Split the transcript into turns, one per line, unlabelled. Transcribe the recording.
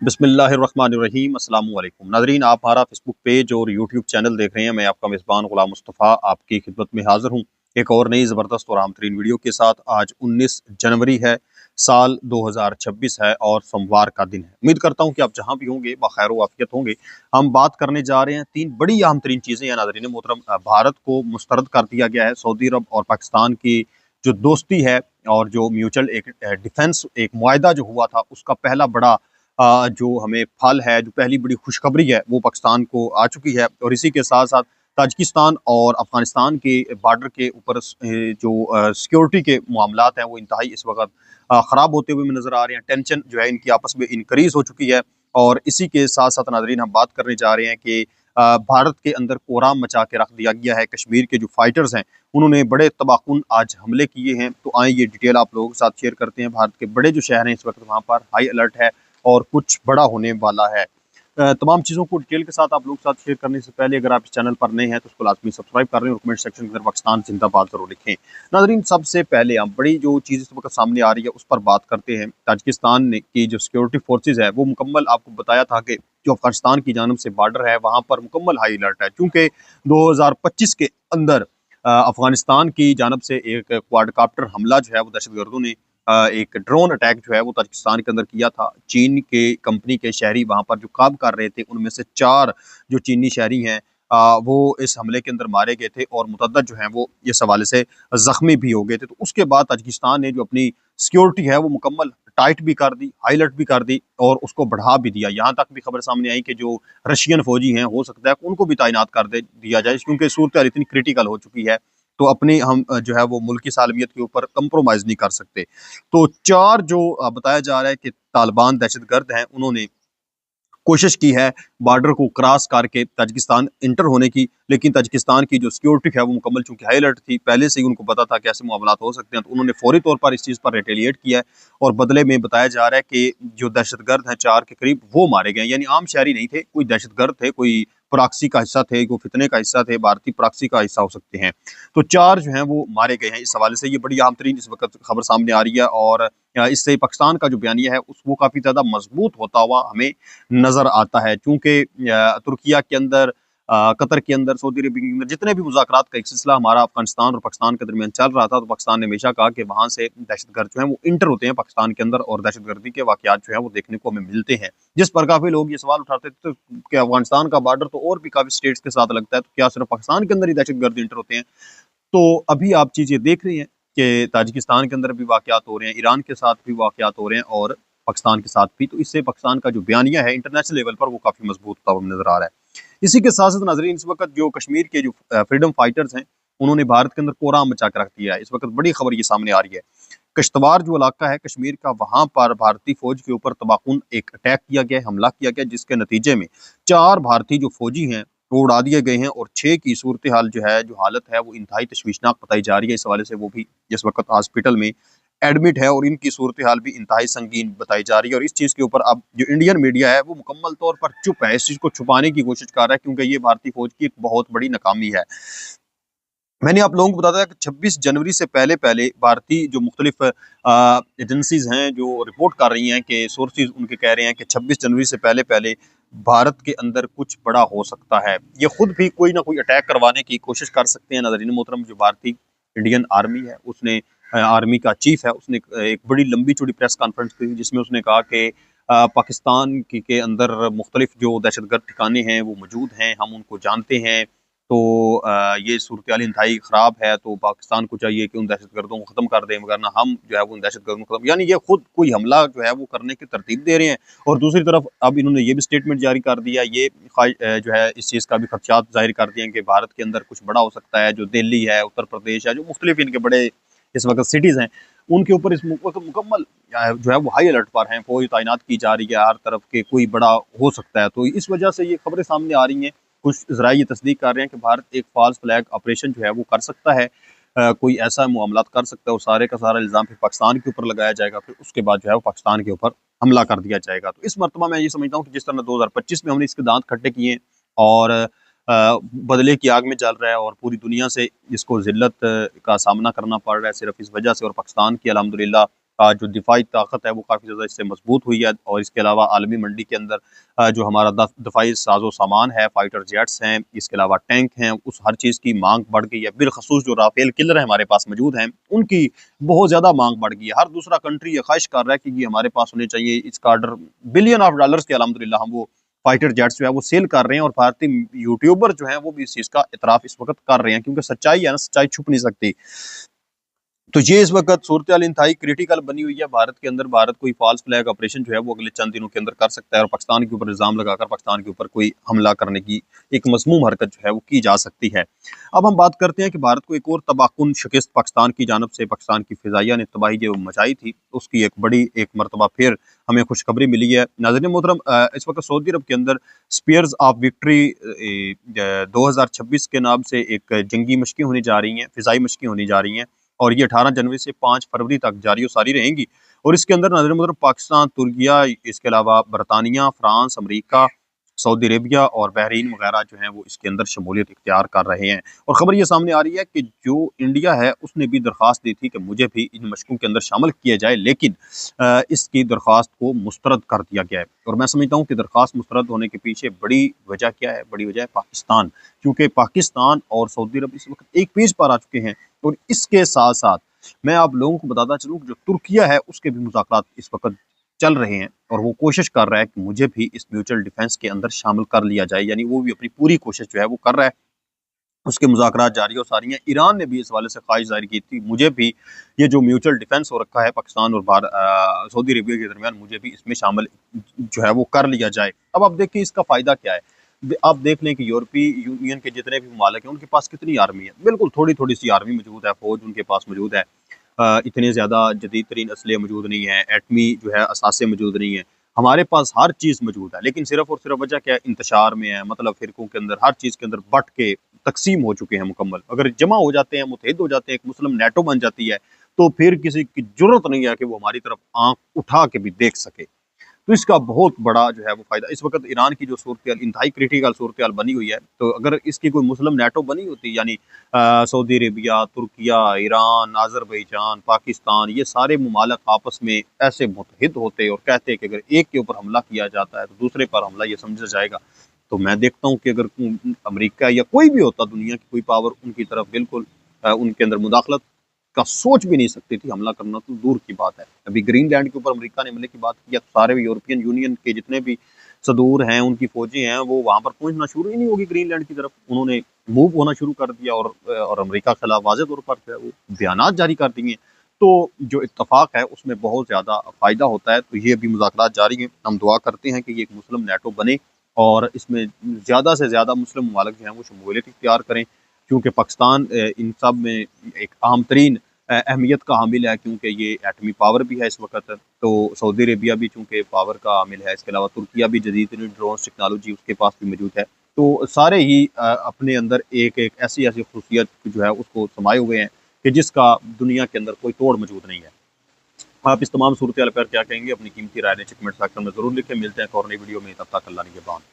बिस्मिल्लाहिर्रहमानिर्रहीम अस्सलाम वालेकुम नाज़रीन, आप हमारा फेसबुक पेज और यूट्यूब चैनल देख रहे हैं। मैं आपका मेज़बान ग़ुलाम मुस्तफ़ा आपकी खिदमत में हाज़िर हूँ एक और नई ज़बरदस्त और अहम तरीन वीडियो के साथ। आज 19 जनवरी है, साल 2026 है और सोमवार का दिन है। उम्मीद करता हूँ कि आप जहाँ भी होंगे बखैर व आफियत होंगे। हम बात करने जा रहे हैं तीन बड़ी अहम तरीन चीज़ें हैं नाज़रीन मोहतरम। भारत को मुस्तरद कर दिया गया है सऊदी अरब और पाकिस्तान की जो दोस्ती है और जो म्यूचुअल एक डिफेंस एक मुआहदा जो हुआ था, उसका पहला बड़ा जो हमें फल है, जो पहली बड़ी खुशखबरी है, वो पाकिस्तान को आ चुकी है। और इसी के साथ साथ ताजिकिस्तान और अफगानिस्तान के बॉर्डर के ऊपर जो सिक्योरिटी के मामलात हैं, वो इंतहाई इस वक्त ख़राब होते हुए नज़र आ रहे हैं। टेंशन जो है इनकी आपस में इंक्रीज़ हो चुकी है। और इसी के साथ साथ नाज़रीन हम बात करने जा रहे हैं कि भारत के अंदर कोहराम मचा के रख दिया गया है। कश्मीर के जो फाइटर्स हैं, उन्होंने बड़े तबाहकुन आज हमले किए हैं। तो आए ये डिटेल आप लोगों के साथ शेयर करते हैं। भारत के बड़े जो शहर हैं इस वक्त वहाँ पर हाई अलर्ट है और कुछ बड़ा होने वाला है। तमाम चीज़ों को डिटेल के साथ आप लोगों के साथ शेयर करने से पहले अगर आप इस चैनल पर नए हैं तो उसको लाजमी सब्सक्राइब कर रहे हैं और कमेंट सेक्शन के अंदर पाकिस्तान जिंदाबाद जरूर लिखें। नाज़रीन, सबसे पहले हम बड़ी जो चीज़ इस वक्त सामने आ रही है उस पर बात करते हैं। ताजिकिस्तान की जो सिक्योरिटी फोर्सेज है वो मुकम्मल, आपको बताया था कि जो अफगानिस्तान की जानब से बॉर्डर है वहाँ पर मुकम्मल हाई अलर्ट है, क्योंकि 2025 के अंदर अफगानिस्तान की जानब से एक क्वाडकाप्टर हमला जो है वो दहशत गर्दों ने एक ड्रोन अटैक जो है वो ताजिकिस्तान के अंदर किया था। चीन के कंपनी के शहरी वहाँ पर जो काम कर रहे थे, उनमें से 4 जो चीनी शहरी हैं वो इस हमले के अंदर मारे गए थे और मुतअद्दिद जो हैं वो इस हवाले से ज़ख्मी भी हो गए थे। तो उसके बाद ताजिकिस्तान ने जो अपनी सिक्योरिटी है वो मुकम्मल टाइट भी कर दी, हाई अलर्ट भी कर दी और उसको बढ़ा भी दिया। यहाँ तक भी खबर सामने आई कि जो रशियन फौजी हैं, हो सकता है उनको भी तैनात कर दिया जाए, क्योंकि सूरत हाल इतनी क्रिटिकल हो चुकी है। तो अपने हम जो है वो मुल्क की सालमियत के ऊपर कंप्रोमाइज़ नहीं कर सकते। तो 4 जो बताया जा रहा है कि तालिबान दहशतगर्द हैं, उन्होंने कोशिश की है बॉर्डर को क्रॉस करके ताजिकिस्तान इंटर होने की, लेकिन ताजिकिस्तान की जो सिक्योरिटी है वो मुकम्मल चूंकि हाई अलर्ट थी, पहले से ही उनको पता था कि ऐसे मामलात हो सकते हैं, तो उन्होंने फौरी तौर पर इस चीज़ पर रिटेलिएट किया है। और बदले में बताया जा रहा है कि जो दहशतगर्द हैं 4 के करीब वो मारे गए, यानी आम शहरी नहीं थे, कोई दहशतगर्द थे, कोई प्रॉक्सी का हिस्सा थे, कोई फितने का हिस्सा थे, भारतीय प्रॉक्सी का हिस्सा हो सकते हैं। तो 4 जो हैं वो मारे गए हैं। इस हवाले से ये बड़ी अहम तरीन इस वक्त खबर सामने आ रही है और इससे पाकिस्तान का जो बयानिया है वो काफ़ी ज़्यादा मजबूत होता हुआ हमें नज़र आता है, चूँकि तुर्किया के अंदर, कतर के अंदर, सऊदी अरब के अंदर जितने भी मुज़ाकरात का एक सिलसिला हमारा अफगानिस्तान और पाकिस्तान के दरमियान चल रहा था, तो पाकिस्तान ने हमेशा कहा कि वहाँ से दहशतगर्द जो हैं वो इंटर होते हैं पाकिस्तान के अंदर और दहशतगर्दी के वाक़यात जो हैं वो देखने को हमें मिलते हैं। जिस पर काफ़ी लोग ये सवाल उठाते थे तो कि अफगानिस्तान का बॉर्डर तो और भी काफ़ी स्टेट्स के साथ लगता है, तो क्या सिर्फ पाकिस्तान के अंदर ही दहशतगर्द इंटर होते हैं? तो अभी आप चीज़ें देख रही हैं कि ताजिकिस्तान के अंदर भी वाक़यात हो रहे हैं, ईरान के साथ भी वाक़यात हो रहे हैं और पाकिस्तान के साथ भी। तो इससे पाकिस्तान का जो बयानिया है इंटरनेशनल लेवल पर वो काफ़ी मजबूत होता हुआ नज़र आ रहा है। इसी के साथ साथ नाज़रीन, इस वक्त जो कश्मीर के जो फ्रीडम फाइटर्स हैं, उन्होंने भारत के अंदर कोहराम मचा के रख दिया है। इस वक्त बड़ी खबर ये सामने आ रही है। कश्तवार जो इलाका है कश्मीर का, वहाँ पर भारतीय फौज के ऊपर तबाहकुन एक अटैक किया गया, हमला किया गया, जिसके नतीजे में 4 भारतीय जो फौजी हैं वो उड़ा दिए गए हैं और 6 की सूरत हाल जो है, जो हालत है वो इंतहाई तशवीशनाक बताई जा रही है। इस हवाले से वो भी इस वक्त हॉस्पिटल में एडमिट है और इनकी सूरत हाल भी इंतहाई संगीन बताई जा रही है। और इस चीज़ के ऊपर अब जो इंडियन मीडिया है वो मुकम्मल तौर पर चुप है, इस चीज़ को छुपाने की कोशिश कर रहा है, क्योंकि ये भारतीय फौज की एक बहुत बड़ी नाकामी है। मैंने आप लोगों को बताया था कि 26 जनवरी से पहले पहले भारतीय जो मुख्तलिफ एजेंसीज हैं जो रिपोर्ट कर रही हैं कि सोर्सेज उनके कह रहे हैं कि 26 जनवरी से पहले पहले भारत के अंदर कुछ बड़ा हो सकता है। ये खुद भी कोई ना कोई अटैक करवाने की कोशिश कर सकते हैं। नाज़रीन मोहतरम, जो भारतीय इंडियन आर्मी है उसने आर्मी का चीफ है, उसने एक बड़ी लंबी चौड़ी प्रेस कॉन्फ्रेंस की जिसमें उसने कहा कि पाकिस्तान के अंदर मुख्तलिफ जो दहशतगर्द ठिकाने हैं वो मौजूद हैं, हम उनको जानते हैं। तो ये सूरत-ए-हाल इंतहाई ख़राब है, तो पाकिस्तान को चाहिए कि उन दहशतगर्दों को ख़त्म कर दें, वरना हम जो है वो उन दहशतगर्दों को ख़त्म, यानी ये खुद कोई हमला जो है वो करने की तरतीब दे रहे हैं। और दूसरी तरफ अब इन्होंने ये भी स्टेटमेंट जारी कर दिया, ये जो है इस चीज़ का भी खदशात ज़ाहिर कर दिए हैं कि भारत के अंदर कुछ बड़ा हो सकता है। जो दिल्ली है, उत्तर प्रदेश है, जो मुख्तलिफ इनके बड़े इस वक्त सिटीज़ हैं, उनके ऊपर इस वक्त मुकम्मल जो है वो हाई अलर्ट पर हैं, फौज तैनात की जा रही है हर तरफ के, कोई बड़ा हो सकता है। तो इस वजह से ये खबरें सामने आ रही हैं। कुछ ज़राए ये तस्दीक कर रहे हैं कि भारत एक फॉल्स फ्लैग ऑपरेशन जो है वो कर सकता है, कोई ऐसा मामला कर सकता है और सारे का सारा इल्ज़ाम फिर पाकिस्तान के ऊपर लगाया जाएगा, फिर उसके बाद जो है वो पाकिस्तान के ऊपर हमला कर दिया जाएगा। तो इस मरतबा मैं ये समझता हूँ कि जिस तरह 2025 में हमने इसके दांत खट्टे किए और बदले की आग में जल रहा है और पूरी दुनिया से इसको ज़िल्लत का सामना करना पड़ रहा है सिर्फ इस वजह से, और पाकिस्तान की अल्हम्दुलिल्लाह जो दिफाई ताकत है वो काफ़ी ज़्यादा इससे मजबूत हुई है। और इसके अलावा आलमी मंडी के अंदर जो हमारा दफाई साजो सामान है, फाइटर जेट्स हैं, इसके अलावा टैंक हैं, उस हर चीज़ की मांग बढ़ गई है। बिलखसूस जो राफेल किलर है हमारे पास मौजूद हैं, उनकी बहुत ज़्यादा मांग बढ़ गई है। हर दूसरा कंट्री ये ख्वाहिश कर रहा है कि ये हमारे पास होने चाहिए। इसका ऑर्डर बिलियन ऑफ डॉलर्स के अल्हम्दुलिल्लाह हम वो फाइटर जेट्स जो है वो सेल कर रहे हैं। और भारतीय यूट्यूबर जो हैं वो भी इस चीज़ का इतराफ़ इस वक्त कर रहे हैं, क्योंकि सच्चाई है ना, सच्चाई छुप नहीं सकती। तो ये इस वक्त सूरत-ए-हाल इंतहाई क्रिटिकल बनी हुई है भारत के अंदर। भारत कोई फॉल्स फ्लैग ऑपरेशन जो है वो अगले चंद दिनों के अंदर कर सकता है, और पाकिस्तान के ऊपर इल्ज़ाम लगाकर पाकिस्तान के ऊपर कोई हमला करने की एक मज़मूम हरकत जो है वो की जा सकती है। अब हम बात करते हैं कि भारत को एक और तबाहकुन शिकस्त पाकिस्तान की जानिब से पाकिस्तान की फ़िज़ाइया ने तबाही जो मचाई थी, उसकी एक बड़ी एक मरतबा फिर हमें खुशखबरी मिली है। नाज़रीन मोहतरम, इस वक्त सऊदी अरब के अंदर स्पीयर्स ऑफ विक्ट्री 2026 के नाम से एक जंगी मशक़ें होने जा रही हैं, फ़िज़ाई मशक़ें होने जा रही हैं, और ये 18 जनवरी से 5 फरवरी तक जारी और सारी रहेंगी। और इसके अंदर नाज़रीन मोहतरम पाकिस्तान, तुर्किया, इसके अलावा बरतानिया, फ्रांस, अमेरिका, सऊदी अरेबिया और बहरीन वगैरह जो हैं वो इसके अंदर शमूलियत इख्तियार कर रहे हैं। और ख़बर ये सामने आ रही है कि जो इंडिया है उसने भी दरख्वास्त दी थी कि मुझे भी इन मशकों के अंदर शामिल किया जाए, लेकिन इसकी दरख्वास्त को मुस्तरद कर दिया गया है। और मैं समझता हूँ कि दरख्वास्त मुस्तरद होने के पीछे बड़ी वजह क्या है? बड़ी वजह है पाकिस्तान, क्योंकि पाकिस्तान और सऊदी अरब इस वक्त एक पेज पर आ चुके हैं। और इसके साथ साथ मैं आप लोगों को बताता चलूँ, जो तुर्किया है उसके भी मुज़ाकरात इस वक्त चल रहे हैं, और वो कोशिश कर रहा है कि मुझे भी इस म्यूचुअल डिफेंस के अंदर शामिल कर लिया जाए, यानी वो भी अपनी पूरी कोशिश जो है वो कर रहा है। उसके मुज़ाकरात जारी और सारी हैं। ईरान ने भी इस हवाले से ख्वाहिश ज़ाहिर की थी, मुझे भी ये जो म्यूचुअल डिफेंस हो रखा है पाकिस्तान और सऊदी अरेबिया के दरमियान, मुझे भी इसमें शामिल जो है वो कर लिया जाए। अब आप देखिए इसका फ़ायदा क्या है। आप देख लें कि यूरोपीय यूनियन के जितने भी ममालिक हैं उनके पास कितनी आर्मी है। बिल्कुल थोड़ी थोड़ी सी आर्मी मौजूद है, फौज उनके पास मौजूद है। इतने ज़्यादा जदीद तरीन असले मौजूद नहीं है, एटमी जो है असासे मौजूद नहीं है। हमारे पास हर चीज़ मौजूद है, लेकिन सिर्फ और सिर्फ वजह क्या है? इंतशार में है। मतलब फ़िरकों के अंदर, हर चीज़ के अंदर बट के तकसीम हो चुके हैं मुकम्मल। अगर जमा हो जाते हैं, मुत्तहिद हो जाते हैं, एक मुस्लिम नेटो बन जाती है, तो फिर किसी की ज़रूरत नहीं है कि वो हमारी तरफ आँख उठा के भी देख सके। तो इसका बहुत बड़ा जो है वो फ़ायदा इस वक्त ईरान की जो सूरत इंतहाई क्रिटिकल सूरत बनी हुई है, तो अगर इसकी कोई मुस्लिम नेटो बनी होती, यानी Saudi Arabia, Türkiye, Iran, Azerbaijan, Pakistan, ये सारे ममालिक आपस में ऐसे मुत्तहिद होते और कहते कि अगर एक के ऊपर हमला किया जाता है तो दूसरे पर हमला ये समझा जाएगा। तो मैं देखता हूँ कि अगर अमेरिका या कोई भी होता, दुनिया की कोई पावर, उनकी तरफ बिल्कुल उनके अंदर मुदाखलत का सोच भी नहीं सकती थी। हमला करना तो दूर की बात है। अभी ग्रीनलैंड के ऊपर अमेरिका ने हमले की बात की, तो सारे यूरोपियन यूनियन के जितने भी सदूर हैं, उनकी फौजें हैं, वो वहाँ पर पहुँचना शुरू ही नहीं होगी ग्रीनलैंड की तरफ। उन्होंने मूव होना शुरू कर दिया, और अमेरिका के खिलाफ वाज़ेह तौर पर जो है वो बयानात जारी कर दिए। तो जो इत्तफ़ाक़ है उसमें बहुत ज़्यादा फ़ायदा होता है। तो ये अभी मुज़ाकरात जारी हैं। हम दुआ करते हैं कि ये एक मुस्लिम नेटो बने और इसमें ज़्यादा से ज़्यादा मुस्लिम ममालिक जो हैं वो शमूलियत इख्तियार करें, क्योंकि पाकिस्तान इन सब में एक अहम तरीन अहमियत का हामिल है, क्योंकि ये एटमी पावर भी है इस वक्त। तो सऊदी अरेबिया भी चूँकि पावर का हामिल है, इसके अलावा तुर्किया भी जदीद ड्रोन्स टेक्नोलॉजी उसके पास भी मौजूद है। तो सारे ही अपने अंदर एक एक ऐसी ऐसी खसूसियत जो है उसको समाये हुए हैं कि जिसका दुनिया के अंदर कोई तोड़ मौजूद नहीं है। आप इस तमाम सूरत हाल पर क्या कहेंगे? अपनी कीमती राय नीचे कमेंट सेक्शन में ज़रूर लिखें। मिलते हैं एक और नई वीडियो में, तब तक अल्लाह निगहबान।